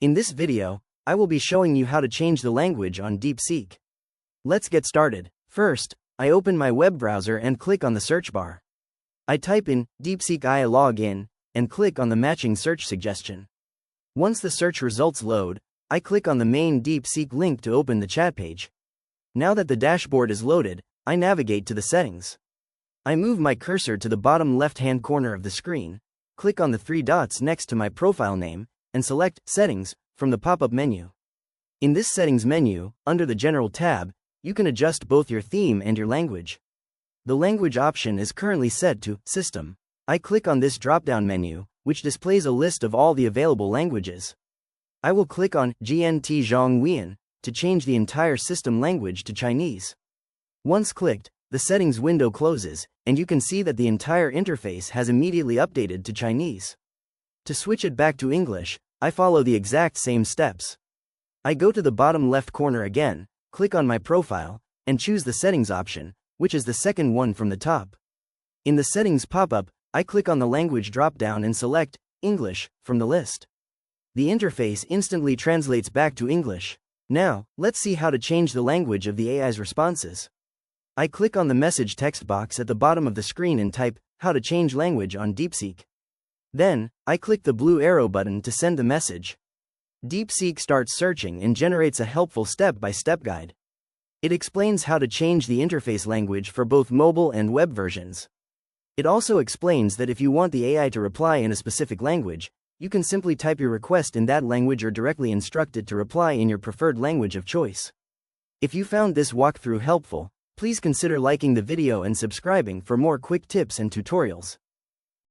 In this video, I will be showing you how to change the language on Deepseek. Let's get started. First, I open my web browser and click on the search bar. I type in Deepseek I log in and click on the matching search suggestion. Once the search results load, I click on the main Deepseek link to open the chat page. Now that the dashboard is loaded, I navigate to the settings. I move my cursor to the bottom left-hand corner of the screen, click on the three dots next to my profile name, and select Settings from the pop-up menu. In this Settings menu, under the General tab, you can adjust both your theme and your language. The language option is currently set to System. I click on this drop-down menu, which displays a list of all the available languages. I will click on GNT Zhonghuian to change the entire system language to Chinese. Once clicked, the settings window closes, and you can see that the entire interface has immediately updated to Chinese. To switch it back to English, I follow the exact same steps. I go to the bottom left corner again, click on my profile, and choose the settings option, which is the second one from the top. In the settings pop-up, I click on the language drop-down and select English from the list. The interface instantly translates back to English. Now, let's see how to change the language of the AI's responses. I click on the message text box at the bottom of the screen and type, "How to change language on Deepseek." Then, I click the blue arrow button to send the message. Deepseek starts searching and generates a helpful step-by-step guide. It explains how to change the interface language for both mobile and web versions. It also explains that if you want the AI to reply in a specific language, you can simply type your request in that language or directly instruct it to reply in your preferred language of choice. If you found this walkthrough helpful, please consider liking the video and subscribing for more quick tips and tutorials.